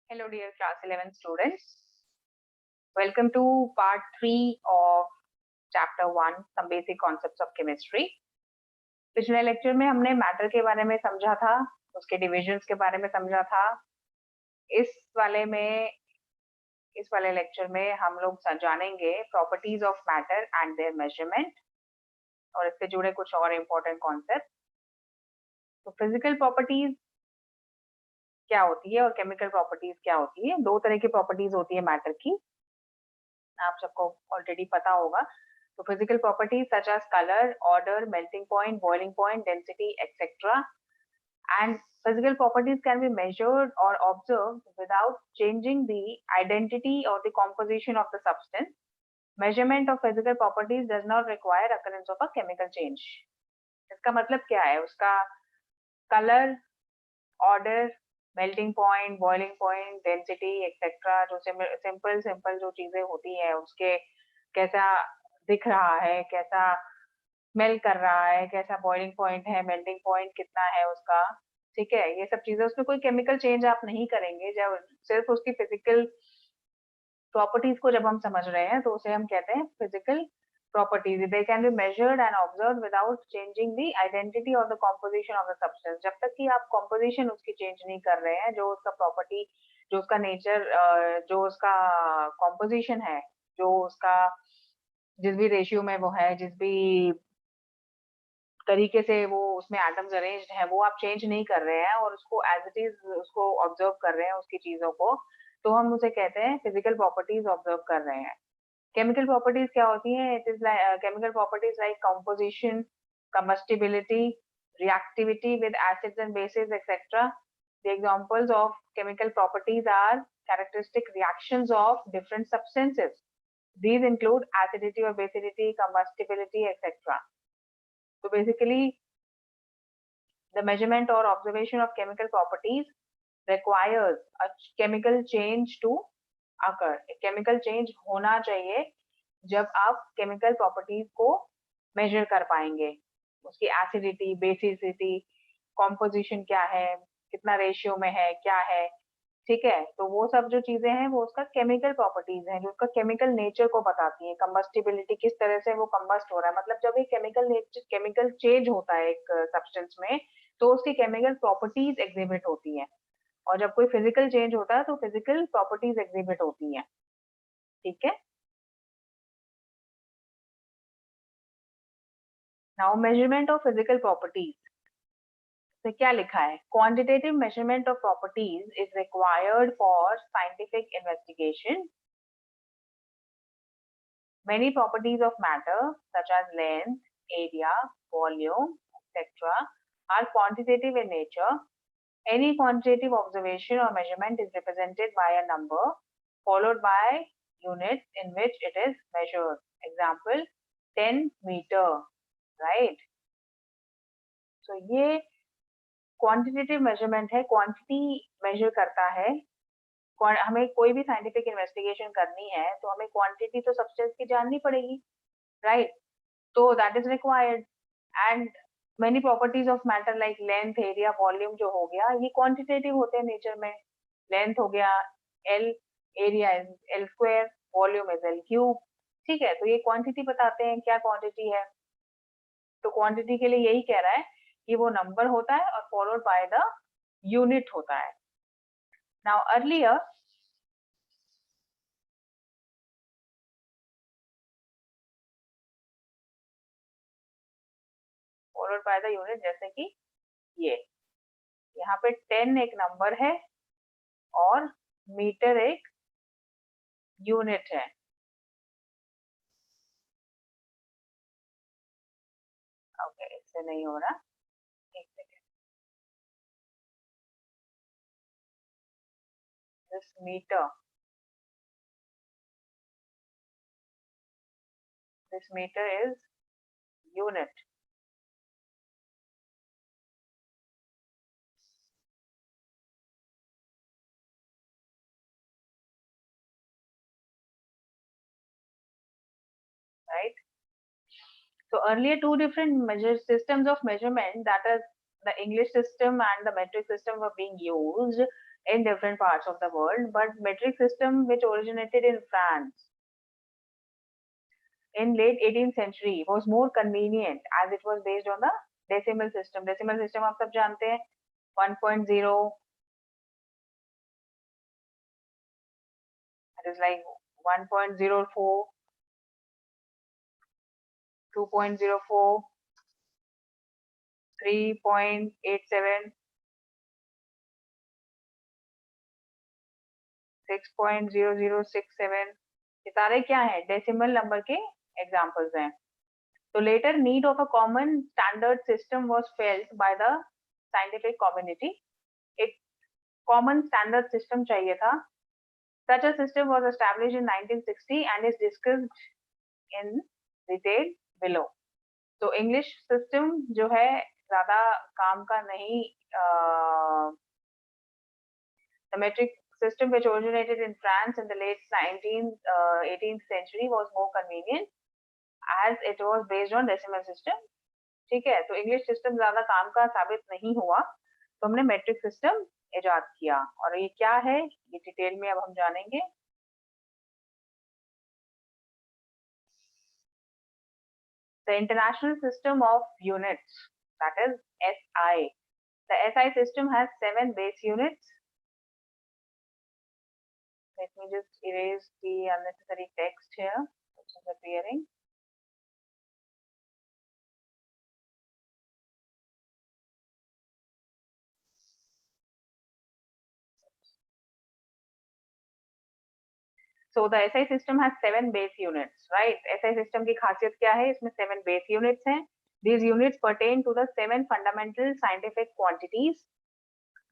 Hello, dear class 11 students. Welcome to part 3 of chapter 1, some basic concepts of chemistry. पिछले lecture में हमने matter के बारे में समझा था, उसके डिविजन्स के बारे में समझा था. इस वाले लेक्चर में हम लोग जानेंगे properties of matter and there measurement और इससे जुड़े कुछ और इम्पोर्टेंट कॉन्सेप्ट. तो फिजिकल प्रॉपर्टीज क्या होती है और केमिकल प्रॉपर्टीज क्या होती है. दो तरह की प्रॉपर्टीज होती है मैटर की, आप सबको ऑलरेडी पता होगा. तो physical properties such as colour, odour, melting point, boiling point, density etcetera. And physical properties can be measured or observed without changing the identity or the composition of the substance. Measurement of physical properties does not require occurrence of a chemical change. इसका मतलब क्या है? उसका colour, odour, melting point, boiling point, density etcetera, जो simple जो चीजें होती है, उसके कैसा दिख रहा है, कैसा स्मेल कर रहा है, कैसा बॉइलिंग पॉइंट है, मेल्टिंग पॉइंट कितना है उसका, ठीक है. ये सब चीजें, उसमें कोई केमिकल चेंज आप नहीं करेंगे. जब सिर्फ उसकी फिजिकल प्रॉपर्टीज को जब हम समझ रहे हैं तो उसे हम कहते हैं physical properties. They can be measured and observe without changing the identity और the composition of the substance. जब तक कि आप कॉम्पोजिशन उसकी चेंज नहीं कर रहे हैं, जो उसका प्रॉपर्टी, जो उसका नेचर, जो उसका कॉम्पोजिशन है, जो उसका जिस भी रेशियो में वो है, जिस भी तरीके से वो उसमें एटम्स अरेंज्ड हैं, वो आप चेंज नहीं कर रहे हैं और उसको एज इट इज उसको ऑब्जर्व कर रहे हैं उसकी चीजों को, तो हम उसे कहते हैं फिजिकल प्रॉपर्टीज ऑब्जर्व कर रहे हैं. केमिकल प्रॉपर्टीज क्या होती हैं? It is chemical properties like composition, combustibility, reactivity with acids and bases, etc. The examples of chemical properties are characteristic reactions of different substances. These include acidity or basicity, combustibility, etc. So basically, the measurement or observation of chemical properties requires a chemical change to occur. Chemical change होना चाहिए जब आप chemical properties को measure कर पाएंगे. उसकी acidity, basicity, composition क्या है, कितना ratio में है, क्या है, ठीक है. तो वो सब जो चीजें हैं वो उसका केमिकल प्रॉपर्टीज हैं, जो उसका केमिकल नेचर को बताती है. कंबस्टिबिलिटी, किस तरह से वो कंबस्ट हो रहा है, मतलब जब एक केमिकल चेंज होता है एक सब्सटेंस में, तो उसकी केमिकल प्रॉपर्टीज एग्जिबिट होती हैं. और जब कोई फिजिकल चेंज होता है तो फिजिकल प्रॉपर्टीज एग्जिबिट होती हैं, ठीक है. Now measurement of physical properties से क्या लिखा है? Quantitative measurement of properties is required for scientific investigation. Many properties of matter, such as length, area, volume, etc., are quantitative in nature. Any quantitative observation or measurement is represented by a number followed by units in which it is measured. Example, 10 meter, right? So ये quantitative measurement है, quantity measure करता है. हमें कोई भी scientific investigation करनी है तो हमें क्वांटिटी तो सब्सटेंस की जाननी पड़ेगी, राइट? तो that is required. And many properties of matter like length, area, volume जो हो गया, ये क्वांटिटेटिव होते हैं नेचर में. लेंथ हो गया L, area is L square, volume is L cube, ठीक है. तो ये क्वांटिटी बताते हैं, क्या क्वांटिटी है. तो क्वांटिटी के लिए यही कह रहा है कि वो नंबर होता है और फॉलोड बाय द यूनिट होता है. Now earlier followed by the unit, जैसे कि ये यहाँ पे 10 एक नंबर है और मीटर एक यूनिट है. ओके, इससे नहीं हो रहा, एक second. This metre is unit. Right? So earlier two different measure systems of measurement, that is the English system and the metric system were being used in different parts of the world, but metric system which originated in France in late 18th century was more convenient as it was based on the decimal system. Decimal system आप सब जानते हैं 1.0, it is like 1.04, 2.04, 3.87, 6.0067, ये सारे क्या है decimal number के examples हैं. So later need of a common standard system was felt by the scientific community. एक common standard system चाहिए था. Such a system was established in 1960 and is discussed in detail below. So English system जो है ज़्यादा काम का नहीं. The metric system which originated in France in the late 18th century was more convenient as it was based on decimal system. ठीक है, तो English system ज्यादा काम का साबित नहीं हुआ, तो हमने मेट्रिक सिस्टम इजाद किया. और ये क्या है ये डिटेल में अब हम जानेंगे. The International System of Units, that is SI. The SI system has 7 base units. Let me just erase the unnecessary text here which is appearing. So the SI system has 7 base units, right? SI system की खासियत क्या है? इसमें 7 base units हैं. These units pertain to the 7 fundamental scientific quantities.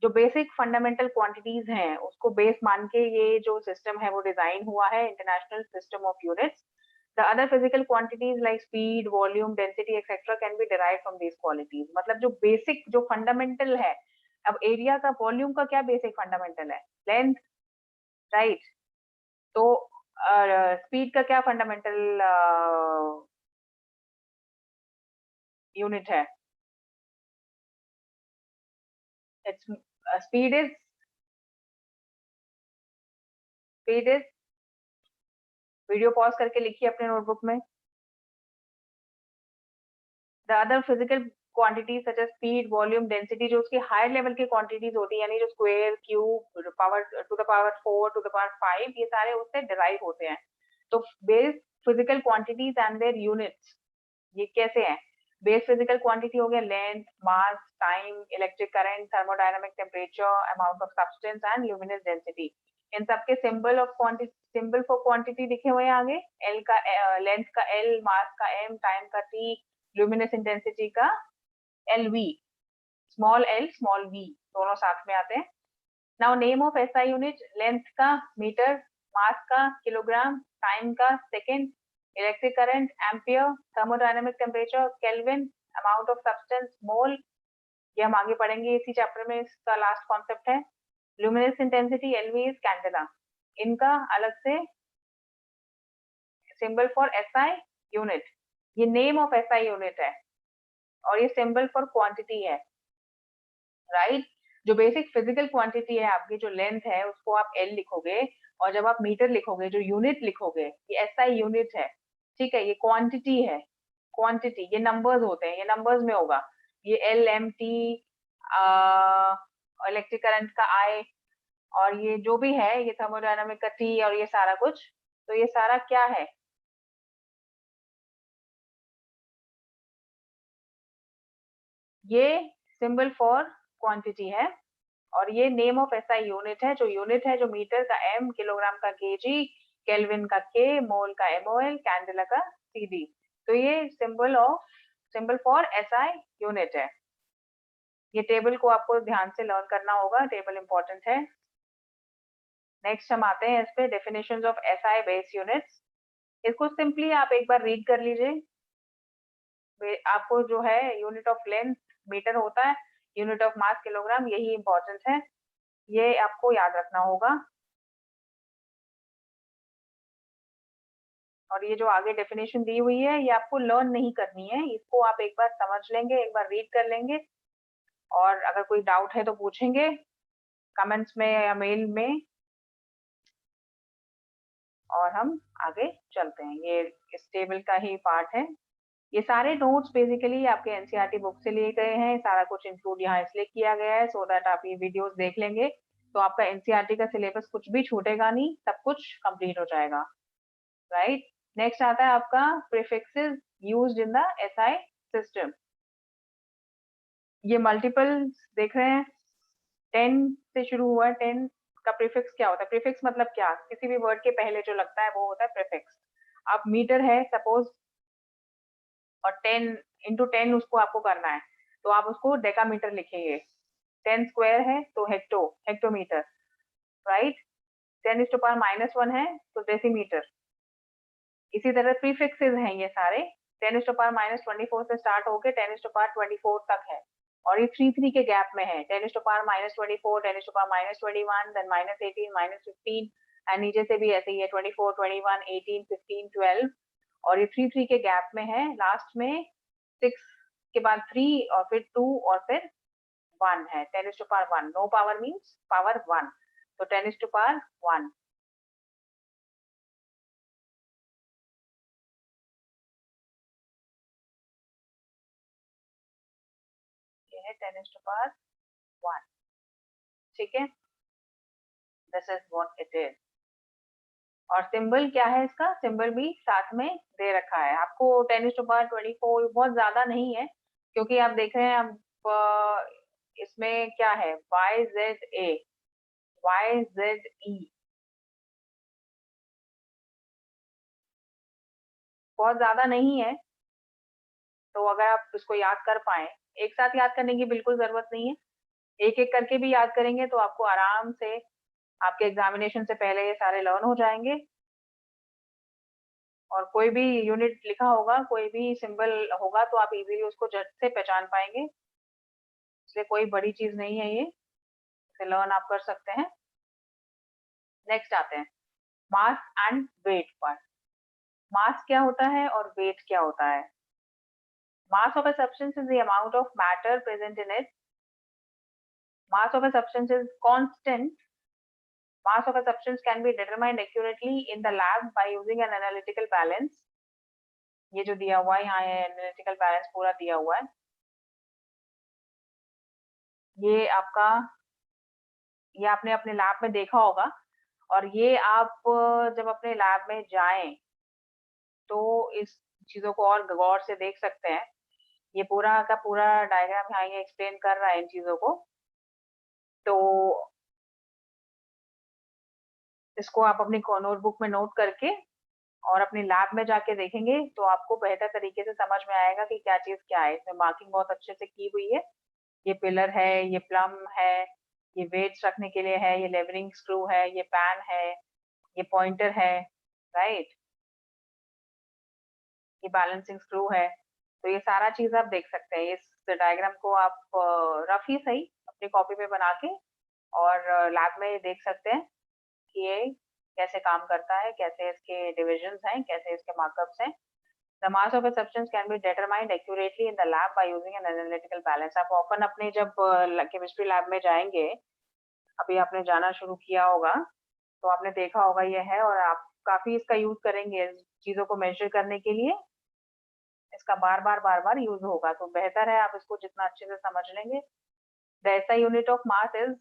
जो basic fundamental quantities हैं उसको base मान के ये जो सिस्टम है वो डिजाइन हुआ है, international system of units. The other physical quantities like speed, volume, density etcetera can be derived from these qualities. मतलब जो बेसिक जो फंडामेंटल है, अब एरिया का, वॉल्यूम का क्या बेसिक फंडामेंटल है? Length, right. तो स्पीड का क्या फंडामेंटल यूनिट है? Its speed is video pause करके लिखिए अपने नोटबुक में. The other physical quantities such as speed, volume, density, जो उसकी हायर लेवल की क्वांटिटीज होती है, यानी जो square, cube, power to the power 4, to the power 5, ये सारे उससे डिराइव होते हैं. तो base physical quantities and their units ये कैसे हैं? बेस फिजिकल क्वांटिटी हो गया length, mass, time, electric current, thermodynamic temperature, amount of substance and luminous density. इन सबके symbol of quantity, symbol for quantity लिखे हुए हैं आगे. एल का लेंथ का एल, मास का एम, टाइम का टी, ल्यूमिनस इंटेंसिटी का L V, small L small V दोनों साथ में आते हैं. Now name of SI unit, length का मीटर, मास का किलोग्राम, टाइम का second, electric current ampere, thermodynamic temperature kelvin, amount of substance mole, ये हम आगे पढ़ेंगे इसी चैप्टर में, इसका लास्ट कॉन्सेप्ट है. Luminous intensity LV is candela. इनका अलग से सिंबल फॉर एसआई यूनिट. ये नेम ऑफ एसआई यूनिट है और ये सिंबल फॉर क्वांटिटी है, राइट. जो बेसिक फिजिकल क्वांटिटी है आपकी, जो लेंथ है उसको आप एल लिखोगे, और जब आप मीटर लिखोगे, जो यूनिट लिखोगे, ये एसआई यूनिट है. ठीक है, ये क्वांटिटी है. क्वांटिटी ये नंबर्स होते हैं, ये नंबर्स में होगा. ये L M T, electric current का आई, और ये जो भी है ये थर्मोडायनामिक का टी, और ये सारा कुछ. तो ये सारा क्या है? ये सिंबल फॉर क्वांटिटी है और ये नेम ऑफ एसआई यूनिट है. जो यूनिट है, जो मीटर का एम, किलोग्राम का केजी, केल्विन का के, मोल का एमओएल, कैंडेला का सीडी. तो ये सिंबल फॉर एसआई यूनिट है. ये टेबल को आपको ध्यान से लर्न करना होगा, टेबल इंपॉर्टेंट है. नेक्स्ट हम आते हैं इस पे, definitions of SI base units. इसको सिंपली आप एक बार रीड कर लीजिए. आपको जो है यूनिट ऑफ लेंथ मीटर होता है, यूनिट ऑफ मास किलोग्राम, यही इंपॉर्टेंट है, ये आपको याद रखना होगा. और ये जो आगे डेफिनेशन दी हुई है ये आपको लर्न नहीं करनी है, इसको आप एक बार समझ लेंगे, एक बार रीड कर लेंगे और अगर कोई डाउट है तो पूछेंगे कमेंट्स में या मेल में, और हम आगे चलते हैं। ये इस टेबल का ही पार्ट है। ये सारे नोट्स बेसिकली आपके एनसीईआरटी बुक से लिए गए हैं। सारा कुछ इंक्लूड यहाँ इसलिए किया गया है सो दैट आप ये वीडियोस देख लेंगे तो आपका एनसीईआरटी का सिलेबस कुछ भी छूटेगा नहीं, सब कुछ कंप्लीट हो जाएगा, राइट। नेक्स्ट आता है आपका prefixes used in the SI system. ये मल्टीपल्स देख रहे हैं, 10 से शुरू हुआ है। 10 का प्रीफिक्स क्या होता है? प्रीफिक्स मतलब क्या? किसी भी वर्ड के पहले जो लगता है वो होता है प्रीफिक्स। अब मीटर है सपोज, और 10 इंटू 10 उसको आपको करना है तो आप उसको डेकामीटर लिखेंगे। 10 स्क्वायर है तो hectometre, right. 10 is to power -1 है तो डेसीमीटर। इसी तरह प्रीफिक्सेस हैं ये सारे। 10 इज टू पावर -24 से स्टार्ट होके 10 इज टू पावर 24 तक है, और ये 3 के गैप में है। 10 is to power -24, 10 is to power -21, then -18, -15, and नीचे से भी ऐसे ही है 24, 21, 18, 15, 12, और ये 3 के गैप में है। लास्ट में 6 के बाद 3 और फिर 2 और फिर 1 है। 10 is to power 1, no power means power 1, तो 10 इज टू पावर 1। ये है 10 इज टू पावर 1, ठीक है। This is what it is. और सिंबल क्या है इसका? सिंबल भी साथ में दे रखा है आपको। 10 इज टू पावर 24 बहुत ज्यादा नहीं है, क्योंकि आप देख रहे हैं अब इसमें क्या है, Y Z A, Y Z E, बहुत ज्यादा नहीं है। तो अगर आप इसको याद कर पाए, एक साथ याद करने की बिल्कुल जरूरत नहीं है, एक एक करके भी याद करेंगे तो आपको आराम से आपके एग्जामिनेशन से पहले ये सारे लर्न हो जाएंगे। और कोई भी यूनिट लिखा होगा, कोई भी सिंबल होगा तो आप इजीली उसको झट से पहचान पाएंगे। इसलिए कोई बड़ी चीज नहीं है, ये इसे लर्न आप कर सकते हैं। नेक्स्ट आते हैं मास एंड वेट पर। मास क्या होता है और वेट क्या होता है? Mass of a substance is the amount of matter present in it. Mass of a substance is constant. Mass of a substance can be determined accurately in the lab by using an analytical balance. ये जो दिया हुआ है यहाँ है, analytical balance पूरा दिया हुआ है। ये आपका, ये आपने अपने लैब में देखा होगा, और ये आप जब अपने लैब में जाएं तो इस चीजों को और गौर से देख सकते हैं। ये पूरा का पूरा डायग्राम यहाँ ये एक्सप्लेन कर रहा है इन चीजों को। तो इसको आप अपनी नोटबुक में नोट करके और अपनी लैब में जाके देखेंगे तो आपको बेहतर तरीके से समझ में आएगा कि क्या चीज क्या है। इसमें मार्किंग बहुत अच्छे से की हुई है। ये पिलर है, ये प्लम है, ये वेट्स रखने के लिए है, ये लेवलिंग स्क्रू है, ये पैन है, ये पॉइंटर है, राइट, ये बैलेंसिंग स्क्रू है। तो ये सारा चीज आप देख सकते हैं। इस डायग्राम को आप रफ ही सही अपनी कॉपी पे बना के और लैब में देख सकते हैं कि ये कैसे काम करता है, कैसे इसके डिविजन्स हैं, कैसे इसके मार्कअप्स हैं। The mass of a substance can be determined accurately in the lab by using an analytical balance. आप often अपने जब केमिस्ट्री लैब में जाएंगे, अभी आपने जाना शुरू किया होगा तो आपने देखा होगा ये है, और आप काफी इसका यूज करेंगे चीजों को मेजर करने के लिए। इसका बार बार यूज होगा, तो बेहतर है आप इसको जितना अच्छे से समझ लेंगे। The SI unit of mass is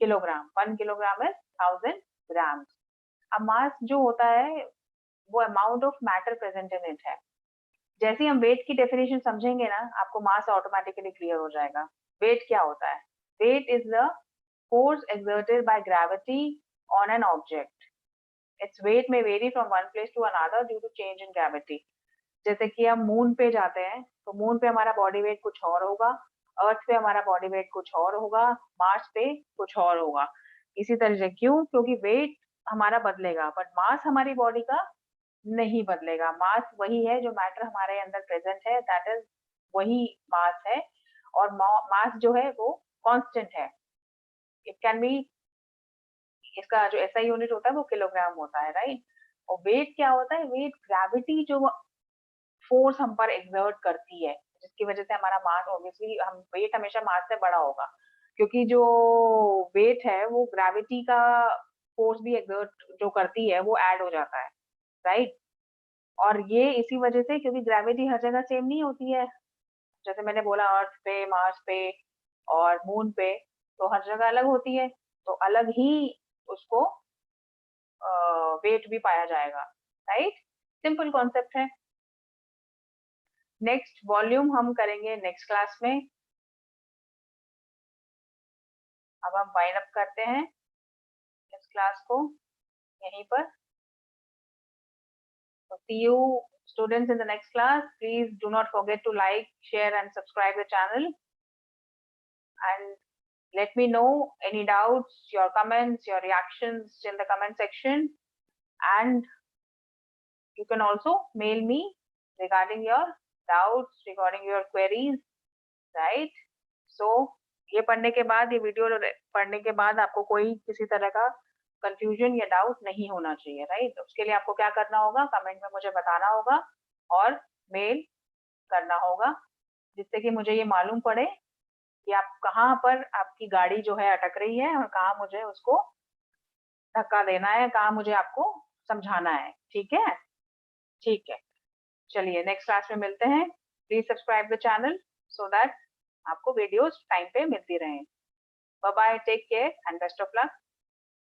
kilogram. 1 kilogram is 1000 ग्राम। अब मास जो होता है वो amount of matter present in it है। जैसे ही हम वेट की डेफिनेशन समझेंगे ना, आपको मास ऑटोमेटिकली क्लियर हो जाएगा। वेट क्या होता है? Weight is the force exerted by gravity on an object. Its weight may vary from one place to another due to change in gravity. जैसे कि हम मून पे जाते हैं तो मून पे हमारा बॉडी वेट कुछ और होगा, अर्थ पे हमारा बॉडी वेट कुछ और होगा, मार्स पे कुछ और होगा। इसी तरह से क्यों? क्योंकि वेट हमारा बदलेगा बट मास हमारी बॉडी का नहीं बदलेगा। मास वही है जो मैटर हमारे अंदर प्रेजेंट है, दैट इज वही मास है। और मास जो है वो कांस्टेंट है। इट कैन बी, इसका जो एसआई यूनिट होता है वो किलोग्राम होता है, राइट। और वेट क्या होता है? वेट ग्रेविटी जो फोर्स हम पर एक्सर्ट करती है, जिसकी वजह से हमारा मास ऑब्वियसली हम वेट हमेशा मास से बड़ा होगा, क्योंकि जो वेट है वो ग्रेविटी का फोर्स भी एक्सर्ट जो करती है वो ऐड हो जाता है, राइट? और ये इसी वजह से, क्योंकि ग्रेविटी हर जगह सेम नहीं होती है। जैसे मैंने बोला अर्थ पे, मार्स पे और मून पे, तो हर जगह अलग होती है, तो अलग ही उसको वेट भी पाया जाएगा, राइट? सिंपल कॉन्सेप्ट है। नेक्स्ट वॉल्यूम हम करेंगे नेक्स्ट क्लास में। अब हम वाइंड अप करते हैं इस क्लास को यहीं पर। So see you students in the next class. Please do not forget to like, share and subscribe the channel, and let me know any doubts, your comments, your reactions in the comment section, and you can also mail me regarding your doubts, regarding your queries, right? So ये पढ़ने के बाद, ये video पढ़ने के बाद आपको कोई किसी तरह का कंफ्यूजन या डाउट नहीं होना चाहिए, राइट? उसके लिए आपको क्या करना होगा, कमेंट में मुझे बताना होगा और मेल करना होगा, जिससे कि मुझे ये मालूम पड़े कि आप कहाँ पर आपकी गाड़ी जो है अटक रही है और कहाँ मुझे उसको धक्का देना है, कहाँ मुझे आपको समझाना है। ठीक है? ठीक है, चलिए नेक्स्ट क्लास में मिलते हैं। Please subscribe the channel so that आपको वीडियोस टाइम पे मिलती रहें। Bye bye, take care and best of luck.